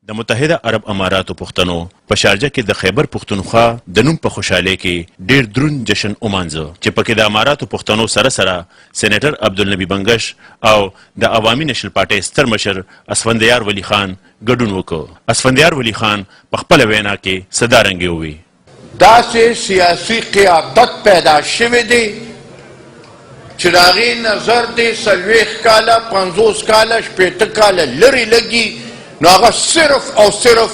د متحده عرب اماراتو پښتنو په شارجه کې د خیبر پښتونخوا د نوم په خوشحالۍ کې ډیر دروند جشن ومانځه چې پکې د اماراتو پښتنو سره سره سېنیټر عبدالنبي بنګش او د عوامي نشل پارټۍ ستر مشر اسفندیار ولی خان ګډون وکړ. اسفندیار ولی خان په خپله وینا کې صدارنګې ووی داسې سیاسي قیادت پیدا شوی دی چې د هغې نظر دی 40 کاله 50 کاله 80 کاله لرې لګي نو هغه صرف او صرف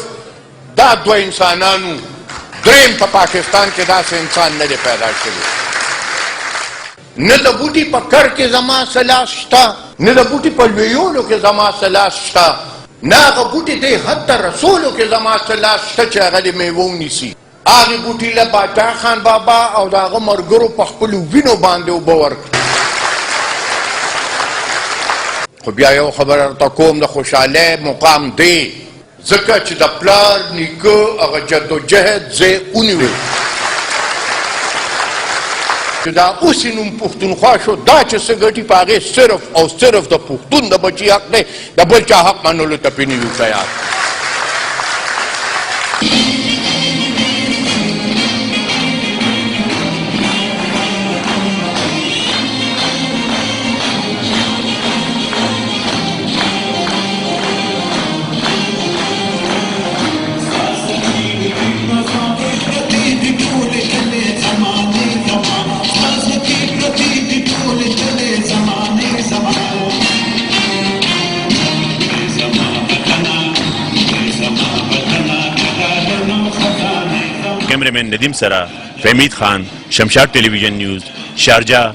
دا دوه انسانانو دریم په پاکستان کې داسې انسان نه دی پیدا شوی. نه د بوټي په کر کې زما څه لاس شته نه د بوټي په لویولو کې زما څه لاس شته نه هغه بوټي دی حتی رسولو کې زما څه لاس شته چې هغه د میوه ونیسي. هغې بوټي له باچا خان بابا او د هغه ملګرو په خپلو وینو باندې اوبه ورکړي. خو بیا یو خبر درته کوم د خوشحالۍ مقام دی ځکه چې د پلار نیکه هغه جدوجهد ځای ونیوی چې دا اوس یې نوم پښتونخوا شو دا چې څه ګټي په هغې صرف او صرف د پښتون د بچي حق دی د بل چا حق منلو ته پې نه یو تیار. کیمرمین ندیم سره فهمید خان، شمشاد ټلویزیون نیوز، شارجه